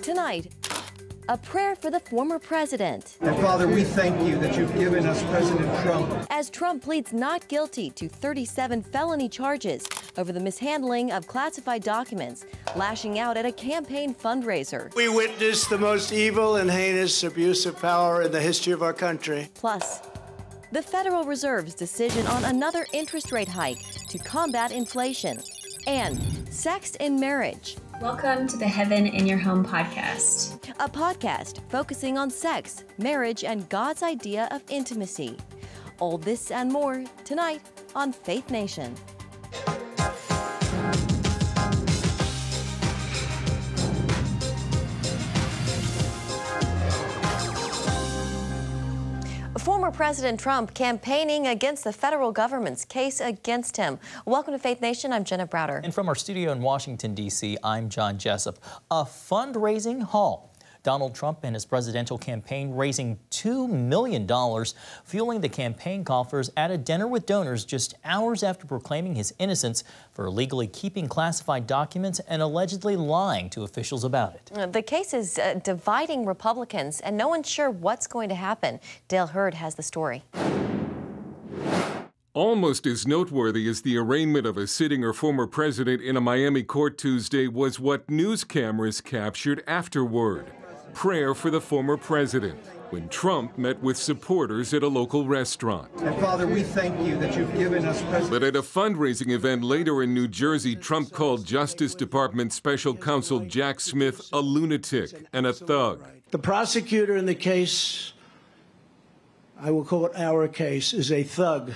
Tonight, a prayer for the former president. And Father, we thank you that you've given us President Trump. As Trump pleads not guilty to 37 felony charges over the mishandling of classified documents, lashing out at a campaign fundraiser. We witnessed the most evil and heinous abuse of power in the history of our country. Plus, the Federal Reserve's decision on another interest rate hike to combat inflation, and sex in marriage. Welcome to the Heaven in Your Home podcast. A podcast focusing on sex, marriage, and God's idea of intimacy. All this and more tonight on Faith Nation. Former President Trump campaigning against the federal government's case against him. Welcome to Faith Nation. I'm Jenna Browder. And from our studio in Washington, D.C., I'm John Jessup. A fundraising haul. Donald Trump and his presidential campaign raising $2 million, fueling the campaign coffers at a dinner with donors just hours after proclaiming his innocence for illegally keeping classified documents and allegedly lying to officials about it. The case is dividing Republicans, and no one's sure what's going to happen. Dale Hurd has the story. Almost as noteworthy as the arraignment of a sitting or former president in a Miami court Tuesday was what news cameras captured afterward. Prayer for the former president when Trump met with supporters at a local restaurant. And Father, we thank you that you've given us President. But at a fundraising event later in New Jersey, Trump called Justice Department Special Counsel Jack Smith a lunatic and a thug. The prosecutor in the case, I will call it our case, is a thug.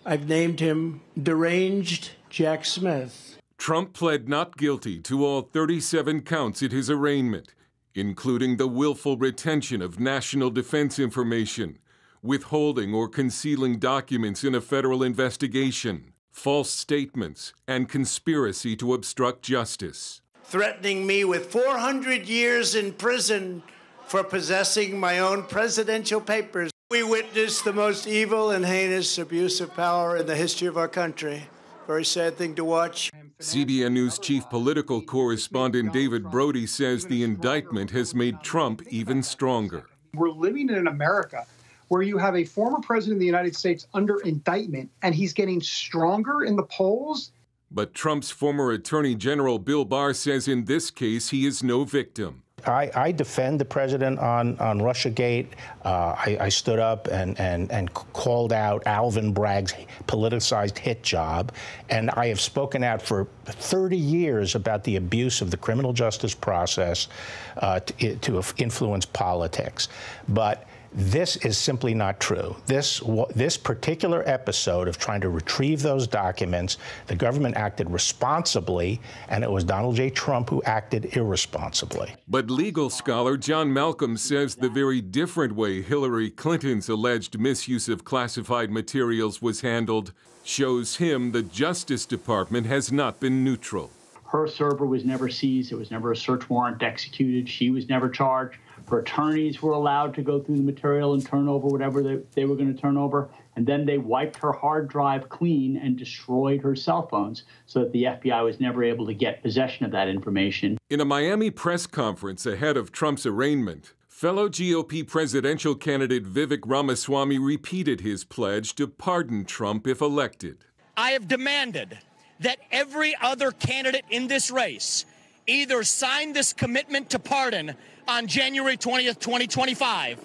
I've named him Deranged Jack Smith. Trump pled not guilty to all 37 counts at his arraignment, including the willful retention of national defense information, withholding or concealing documents in a federal investigation, false statements, and conspiracy to obstruct justice. Threatening me with 400 years in prison for possessing my own presidential papers. We witnessed the most evil and heinous abuse of power in the history of our country. Very sad thing to watch. CBN News chief political correspondent David Brody says the indictment has made Trump even stronger. We're living in an America where you have a former president of the United States under indictment, and he's getting stronger in the polls. But Trump's former Attorney General Bill Barr says in this case he is no victim. I defend the president on Russiagate. I stood up and called out Alvin Bragg's politicized hit job. And I have spoken out for 30 years about the abuse of the criminal justice process to influence politics. But this is simply not true. This particular episode of trying to retrieve those documents, the government acted responsibly, and it was Donald J. Trump who acted irresponsibly. But legal scholar John Malcolm says the very different way Hillary Clinton's alleged misuse of classified materials was handled shows him the Justice Department has not been neutral. Her server was never seized. There was never a search warrant executed. She was never charged. Her attorneys were allowed to go through the material and turn over whatever they were going to turn over. And then they wiped her hard drive clean and destroyed her cell phones so that the FBI was never able to get possession of that information. In a Miami press conference ahead of Trump's arraignment, fellow GOP presidential candidate Vivek Ramaswamy repeated his pledge to pardon Trump if elected. I have demanded that every other candidate in this race either sign this commitment to pardon on January 20th, 2025,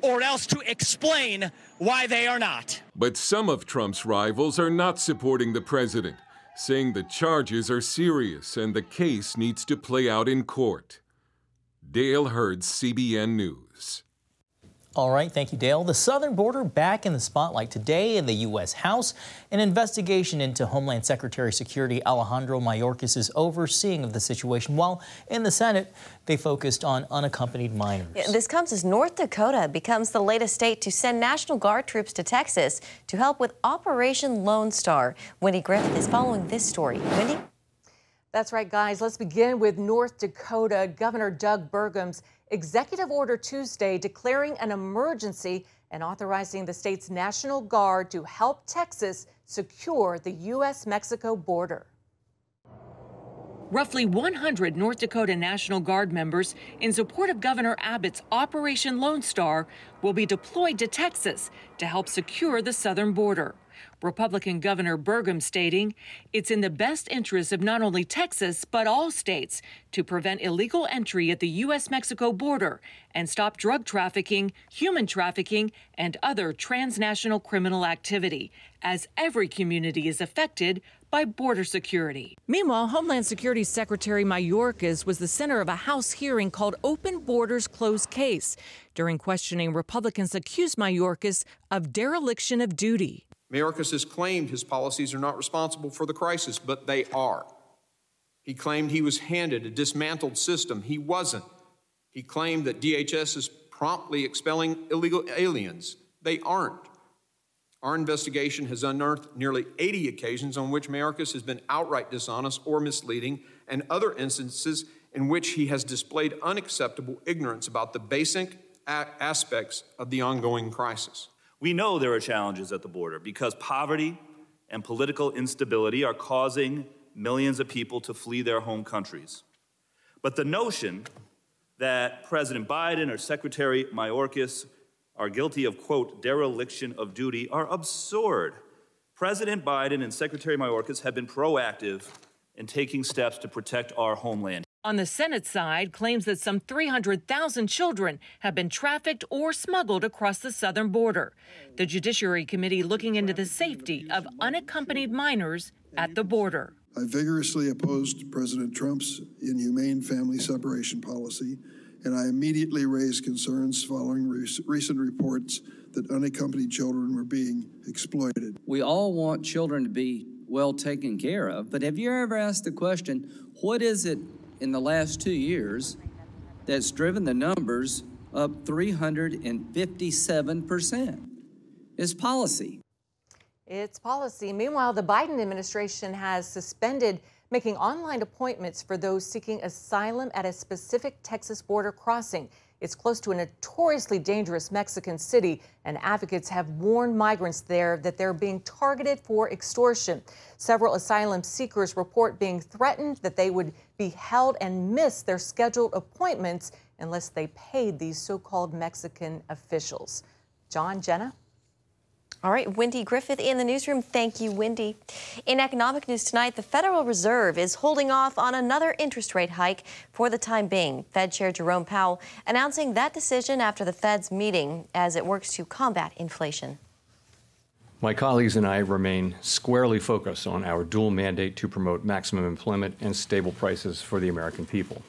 or else to explain why they are not. But some of Trump's rivals are not supporting the president, saying the charges are serious and the case needs to play out in court. Dale Hurd, CBN News. All right, thank you, Dale. The southern border back in the spotlight today in the U.S. House. An investigation into Homeland Secretary Security Alejandro Mayorkas' overseeing of the situation, while in the Senate, they focused on unaccompanied minors. This comes as North Dakota becomes the latest state to send National Guard troops to Texas to help with Operation Lone Star. Wendy Griffith is following this story. Wendy? That's right, guys. Let's begin with North Dakota. Governor Doug Burgum's executive order Tuesday declaring an emergency and authorizing the state's National Guard to help Texas secure the U.S.-Mexico border. Roughly 100 North Dakota National Guard members in support of Governor Abbott's Operation Lone Star will be deployed to Texas to help secure the southern border. Republican Governor Burgum stating it's in the best interest of not only Texas, but all states to prevent illegal entry at the U.S.-Mexico border and stop drug trafficking, human trafficking, and other transnational criminal activity, as every community is affected by border security. Meanwhile, Homeland Security Secretary Mayorkas was the center of a House hearing called Open Borders Closed Case. During questioning, Republicans accused Mayorkas of dereliction of duty. Mayorkas has claimed his policies are not responsible for the crisis, but they are. He claimed he was handed a dismantled system. He wasn't. He claimed that DHS is promptly expelling illegal aliens. They aren't. Our investigation has unearthed nearly 80 occasions on which Mayorkas has been outright dishonest or misleading, and other instances in which he has displayed unacceptable ignorance about the basic aspects of the ongoing crisis. We know there are challenges at the border because poverty and political instability are causing millions of people to flee their home countries. But the notion that President Biden or Secretary Mayorkas are guilty of, quote, dereliction of duty are absurd. President Biden and Secretary Mayorkas have been proactive in taking steps to protect our homeland. On the Senate side, claims that some 300,000 children have been trafficked or smuggled across the southern border. The Judiciary Committee looking into the safety of unaccompanied minors at the border. I vigorously opposed President Trump's inhumane family separation policy, and I immediately raised concerns following recent reports that unaccompanied children were being exploited. We all want children to be well taken care of, but have you ever asked the question, what is it in the last 2 years that's driven the numbers up 357%? It's policy. It's policy. Meanwhile, the Biden administration has suspended making online appointments for those seeking asylum at a specific Texas border crossing. It's close to a notoriously dangerous Mexican city, and advocates have warned migrants there that they're being targeted for extortion. Several asylum seekers report being threatened that they would be held and miss their scheduled appointments unless they paid these so-called Mexican officials. John, Jenna? All right, Wendy Griffith in the newsroom. Thank you, Wendy. In economic news tonight, the Federal Reserve is holding off on another interest rate hike for the time being. Fed Chair Jerome Powell announcing that decision after the Fed's meeting as it works to combat inflation. My colleagues and I remain squarely focused on our dual mandate to promote maximum employment and stable prices for the American people.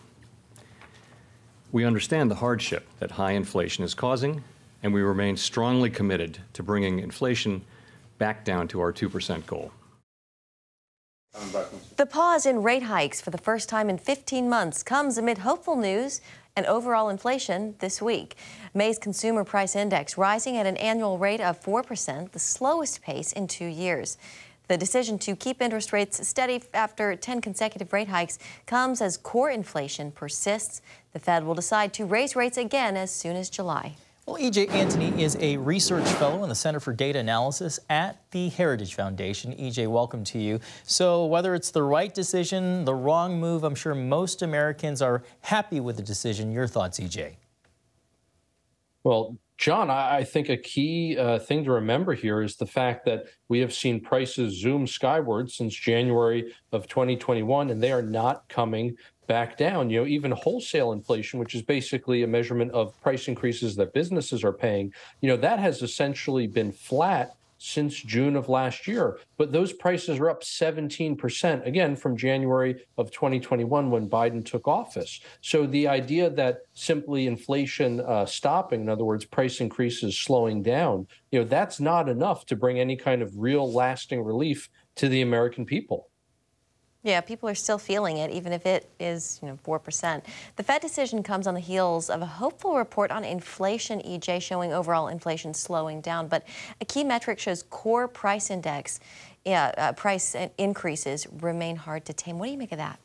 We understand the hardship that high inflation is causing, and we remain strongly committed to bringing inflation back down to our 2% goal. The pause in rate hikes for the first time in 15 months comes amid hopeful news and overall inflation this week. May's Consumer Price Index rising at an annual rate of 4%, the slowest pace in 2 years. The decision to keep interest rates steady after 10 consecutive rate hikes comes as core inflation persists. The Fed will decide to raise rates again as soon as July. Well, E.J. Antony is a research fellow in the Center for Data Analysis at the Heritage Foundation. E.J., welcome to you. So whether it's the right decision, the wrong move, I'm sure most Americans are happy with the decision. Your thoughts, E.J.? Well, John, I think a key thing to remember here is the fact that we have seen prices zoom skyward since January of 2021, and they are not coming back down. You know, even wholesale inflation, which is basically a measurement of price increases that businesses are paying, you know, that has essentially been flat since June of last year. But those prices are up 17%, again, from January of 2021 when Biden took office. So the idea that simply inflation stopping, in other words, price increases slowing down, you know, that's not enough to bring any kind of real lasting relief to the American people. Yeah, people are still feeling it, even if it is, 4%. The Fed decision comes on the heels of a hopeful report on inflation, EJ, showing overall inflation slowing down. But a key metric shows core price index. Price increases remain hard to tame. What do you make of that?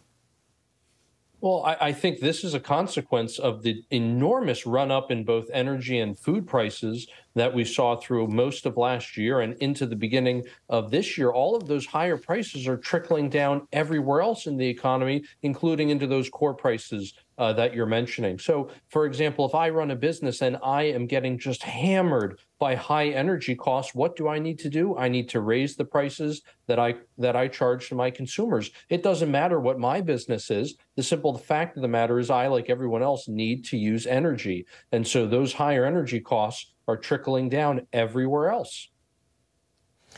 Well, I think this is a consequence of the enormous run-up in both energy and food prices that we saw through most of last year and into the beginning of this year, all of those higher prices are trickling down everywhere else in the economy, including into those core prices that you're mentioning. So, for example, if I run a business and I am getting just hammered by high energy costs, what do I need to do? I need to raise the prices that I charge to my consumers. It doesn't matter what my business is. The simple fact of the matter is I, like everyone else, need to use energy. And so those higher energy costs are trickling down everywhere else.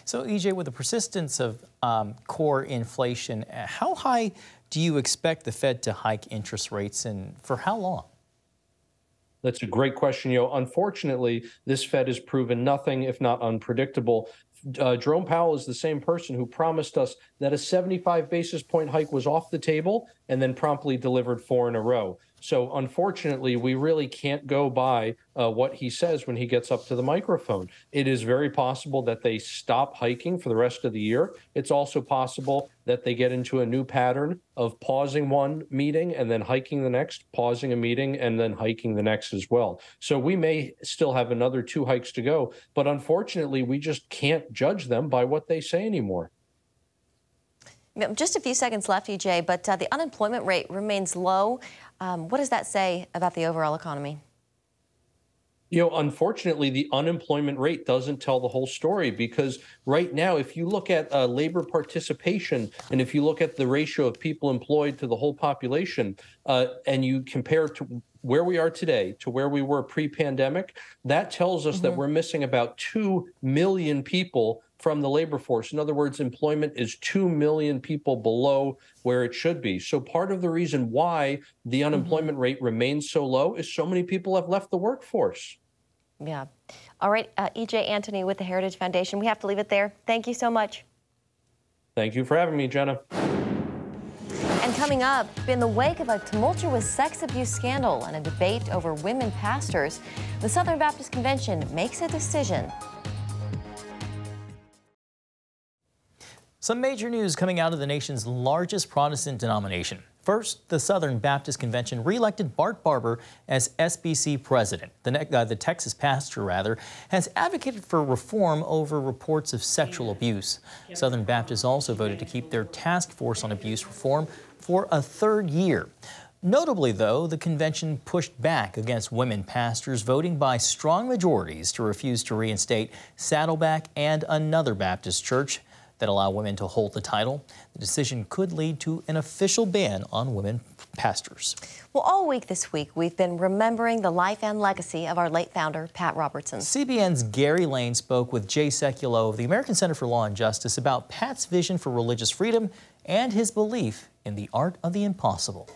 So, EJ, with the persistence of core inflation, how high do you expect the Fed to hike interest rates, and for how long? That's a great question. Unfortunately, this Fed has proven nothing if not unpredictable. Jerome Powell is the same person who promised us that a 75 basis point hike was off the table and then promptly delivered 4 in a row. So unfortunately, we really can't go by what he says when he gets up to the microphone. It is very possible that they stop hiking for the rest of the year. It's also possible that they get into a new pattern of pausing one meeting and then hiking the next, pausing a meeting and then hiking the next as well. So we may still have another 2 hikes to go, but unfortunately, we just can't judge them by what they say anymore. Just a few seconds left, EJ, but the unemployment rate remains low. What does that say about the overall economy? Unfortunately, the unemployment rate doesn't tell the whole story, because right now, if you look at labor participation and if you look at the ratio of people employed to the whole population and you compare to where we are today to where we were pre-pandemic, that tells us that we're missing about 2 million people from the labor force. In other words, employment is 2 million people below where it should be. So part of the reason why the unemployment rate remains so low is so many people have left the workforce. Yeah. All right, EJ Antony with the Heritage Foundation. We have to leave it there. Thank you so much. Thank you for having me, Jenna. And coming up, in the wake of a tumultuous sex abuse scandal and a debate over women pastors, the Southern Baptist Convention makes a decision. Some major news coming out of the nation's largest Protestant denomination. First, the Southern Baptist Convention re-elected Bart Barber as SBC president. The Texas pastor, has advocated for reform over reports of sexual abuse. Southern Baptists also voted to keep their task force on abuse reform for a 3rd year. Notably, though, the convention pushed back against women pastors, voting by strong majorities to refuse to reinstate Saddleback and another Baptist church that allow women to hold the title. The decision could lead to an official ban on women pastors. Well, all week this week, we've been remembering the life and legacy of our late founder, Pat Robertson. CBN's Gary Lane spoke with Jay Sekulow of the American Center for Law and Justice about Pat's vision for religious freedom and his belief in the art of the impossible.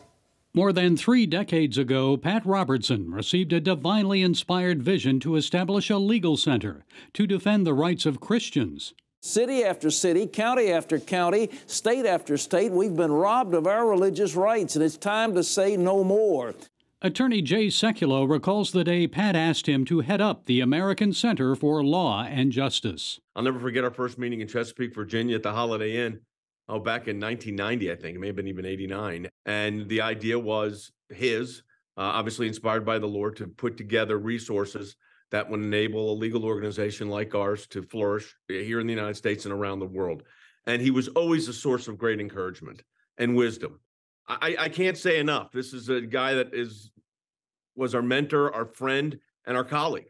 More than 3 decades ago, Pat Robertson received a divinely inspired vision to establish a legal center to defend the rights of Christians. City after city, county after county, state after state, we've been robbed of our religious rights, and it's time to say no more. Attorney Jay Sekulow recalls the day Pat asked him to head up the American Center for Law and Justice. I'll never forget our first meeting in Chesapeake, Virginia at the Holiday Inn. Back in 1990, I think. It may have been even 89. And the idea was obviously inspired by the Lord, to put together resources that would enable a legal organization like ours to flourish here in the United States and around the world. And he was always a source of great encouragement and wisdom. I can't say enough. This is a guy that was our mentor, our friend, and our colleague.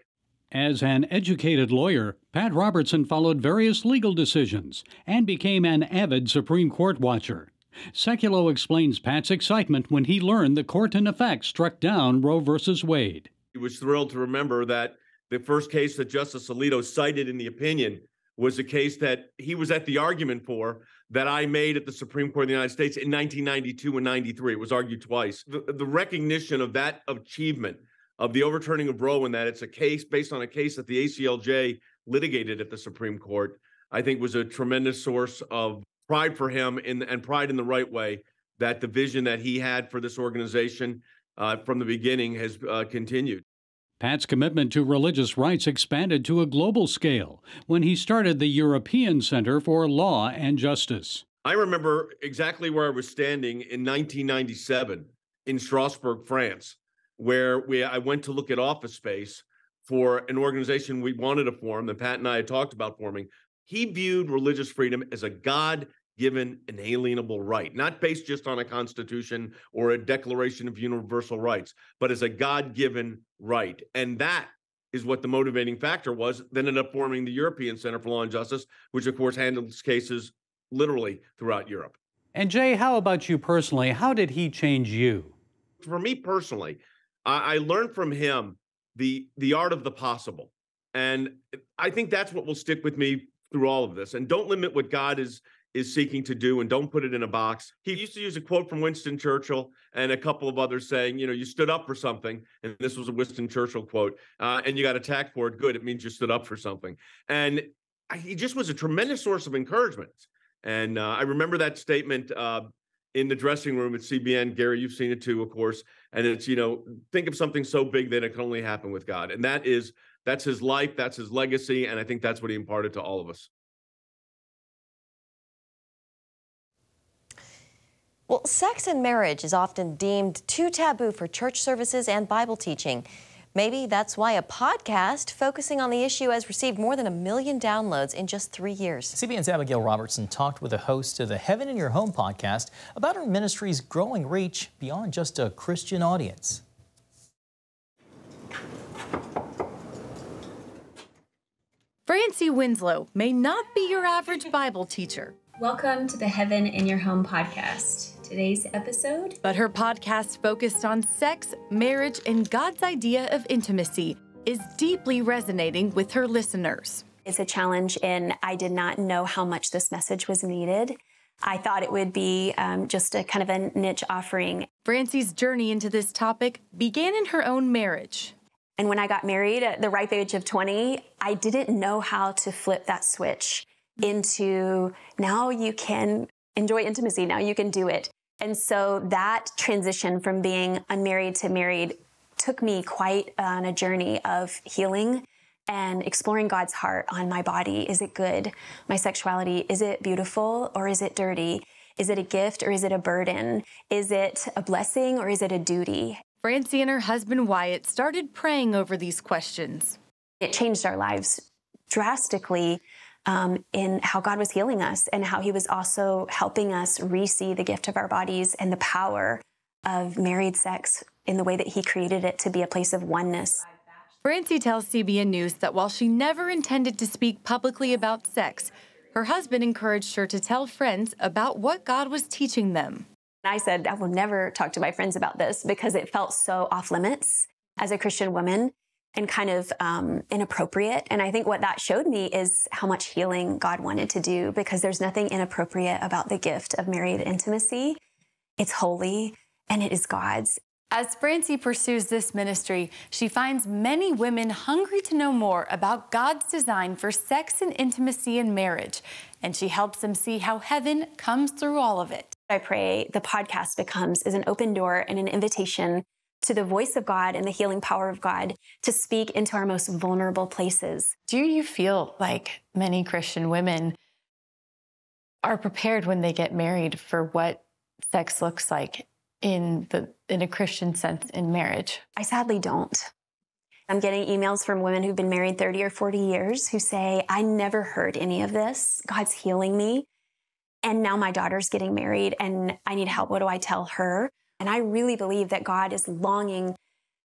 As an educated lawyer, Pat Robertson followed various legal decisions and became an avid Supreme Court watcher. Sekulow explains Pat's excitement when he learned the court in effect struck down Roe v. Wade. He was thrilled to remember that the first case that Justice Alito cited in the opinion was a case that he was at the argument for, that I made at the Supreme Court of the United States in 1992 and 93. It was argued twice. The recognition of that achievement, of the overturning of Roe, and that it's a case based on a case that the ACLJ litigated at the Supreme Court, I think was a tremendous source of pride for him, and pride in the right way, that the vision that he had for this organization from the beginning has continued. Pat's commitment to religious rights expanded to a global scale when he started the European Center for Law and Justice. I remember exactly where I was standing in 1997 in Strasbourg, France, where I went to look at office space for an organization we wanted to form, that Pat and I had talked about forming. He viewed religious freedom as a God-given, inalienable right, not based just on a constitution or a Declaration of Universal Rights, but as a God-given right. And that is what the motivating factor was, that ended up forming the European Center for Law and Justice, which of course handles cases literally throughout Europe. And Jay, how about you personally? How did he change you? For me personally, I learned from him the art of the possible. And I think that's what will stick with me through all of this. And don't limit what God is seeking to do, and don't put it in a box. He used to use a quote from Winston Churchill and a couple of others saying, you stood up for something. And this was a Winston Churchill quote, and you got attacked for it. Good. It means you stood up for something. And he just was a tremendous source of encouragement. And I remember that statement in the dressing room at CBN. Gary, you've seen it too, of course. And it's, think of something so big that it can only happen with God. And that's his life, that's his legacy. And I think that's what he imparted to all of us. Well, sex and marriage is often deemed too taboo for church services and Bible teaching. Maybe that's why a podcast focusing on the issue has received more than 1 million downloads in just 3 years. CBN's Abigail Robertson talked with the host of the Heaven in Your Home podcast about her ministry's growing reach beyond just a Christian audience. Francie Winslow may not be your average Bible teacher. Welcome to the Heaven in Your Home podcast. Today's episode. But her podcast focused on sex, marriage, and God's idea of intimacy is deeply resonating with her listeners. It's a challenge, and I did not know how much this message was needed. I thought it would be just a kind of a niche offering. Francie's journey into this topic began in her own marriage. And when I got married at the ripe age of 20, I didn't know how to flip that switch into now you can enjoy intimacy, now you can do it. And so that transition from being unmarried to married took me quite on a journey of healing and exploring God's heart on my body. Is it good? My sexuality, is it beautiful or is it dirty? Is it a gift or is it a burden? Is it a blessing or is it a duty? Francie and her husband Wyatt started praying over these questions. It changed our lives drastically in how God was healing us and how he was also helping us re-see the gift of our bodies and the power of married sex in the way that he created it to be a place of oneness. Francie tells CBN News that while she never intended to speak publicly about sex, her husband encouraged her to tell friends about what God was teaching them. I said, I will never talk to my friends about this because it felt so off limits as a Christian woman and kind of inappropriate. And I think what that showed me is how much healing God wanted to do, because there's nothing inappropriate about the gift of married intimacy. It's holy and it is God's. As Francie pursues this ministry, she finds many women hungry to know more about God's design for sex and intimacy in marriage, and she helps them see how heaven comes through all of it. I pray the podcast becomes an open door and an invitation to the voice of God and the healing power of God to speak into our most vulnerable places. Do you feel like many Christian women are prepared when they get married for what sex looks like in a Christian sense in marriage? I sadly don't. I'm getting emails from women who've been married 30 or 40 years who say, I never heard any of this. God's healing me. And now my daughter's getting married and I need help. What do I tell her? And I really believe that God is longing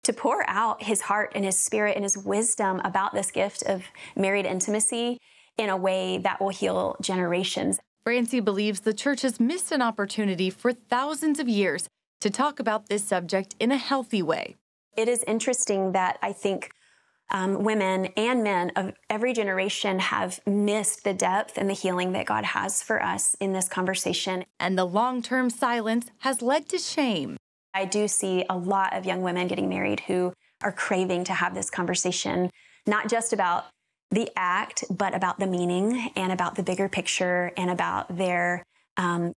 to pour out his heart and his spirit and his wisdom about this gift of married intimacy in a way that will heal generations. Francie believes the church has missed an opportunity for thousands of years to talk about this subject in a healthy way. It is interesting that I think women and men of every generation have missed the depth and the healing that God has for us in this conversation. And the long-term silence has led to shame. I do see a lot of young women getting married who are craving to have this conversation, not just about the act, but about the meaning and about the bigger picture and about their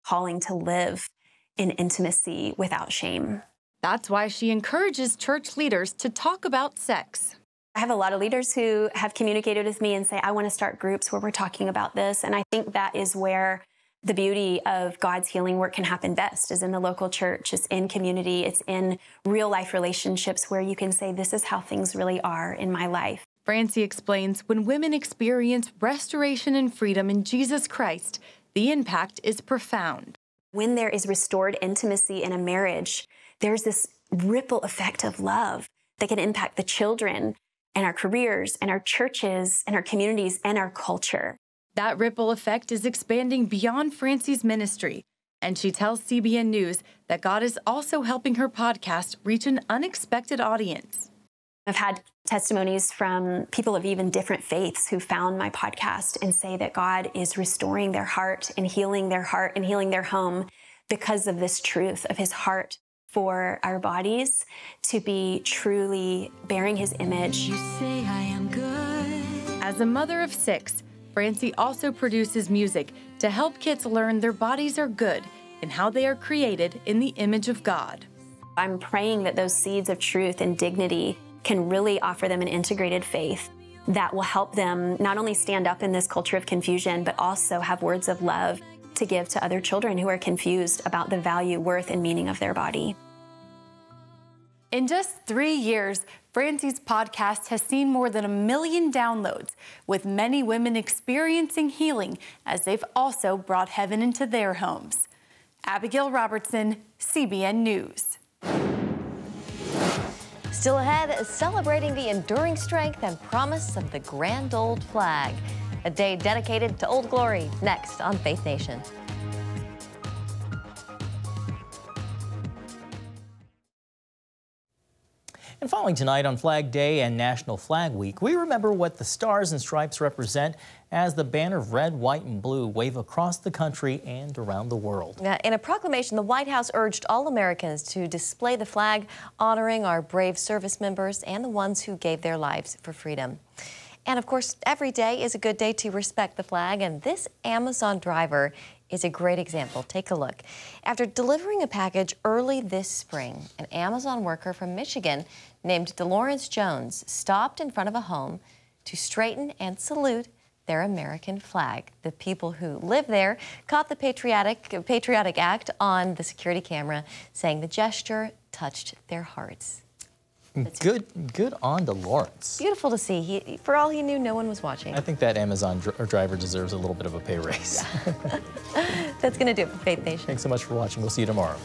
calling to live in intimacy without shame. That's why she encourages church leaders to talk about sex. I have a lot of leaders who have communicated with me and say, I want to start groups where we're talking about this. And I think that is where The beauty of God's healing work can happen best is in the local church, it's in community, it's in real life relationships where you can say, this is how things really are in my life. Francie explains when women experience restoration and freedom in Jesus Christ, the impact is profound. When there is restored intimacy in a marriage, there's this ripple effect of love that can impact the children and our careers and our churches and our communities and our culture. That ripple effect is expanding beyond Francie's ministry, and she tells CBN News that God is also helping her podcast reach an unexpected audience. I've had testimonies from people of even different faiths who found my podcast and say that God is restoring their heart and healing their home because of this truth of his heart for our bodies to be truly bearing his image. You say I am good. As a mother of 6, Francie also produces music to help kids learn their bodies are good and how they are created in the image of God. I'm praying that those seeds of truth and dignity can really offer them an integrated faith that will help them not only stand up in this culture of confusion, but also have words of love to give to other children who are confused about the value, worth, and meaning of their body. In just 3 years, Francie's podcast has seen more than 1 million downloads, with many women experiencing healing as they've also brought heaven into their homes. Abigail Robertson, CBN News. Still ahead, celebrating the enduring strength and promise of the grand old flag. A day dedicated to Old Glory, next on Faith Nation. And following tonight on Flag Day and National Flag Week, we remember what the stars and stripes represent as the banner of red, white, and blue wave across the country and around the world. In a proclamation, the White House urged all Americans to display the flag, honoring our brave service members and the ones who gave their lives for freedom. And of course, every day is a good day to respect the flag, and this Amazon driver is a great example. Take a look. After delivering a package early this spring, an Amazon worker from Michigan named DeLawrence Jones stopped in front of a home to straighten and salute their American flag. The people who live there caught the patriotic act on the security camera, saying the gesture touched their hearts. Good on DeLawrence. Beautiful to see. For all he knew, no one was watching. I think that Amazon driver deserves a little bit of a pay raise. That's going to do it for Faith Nation. Thanks so much for watching. We'll see you tomorrow.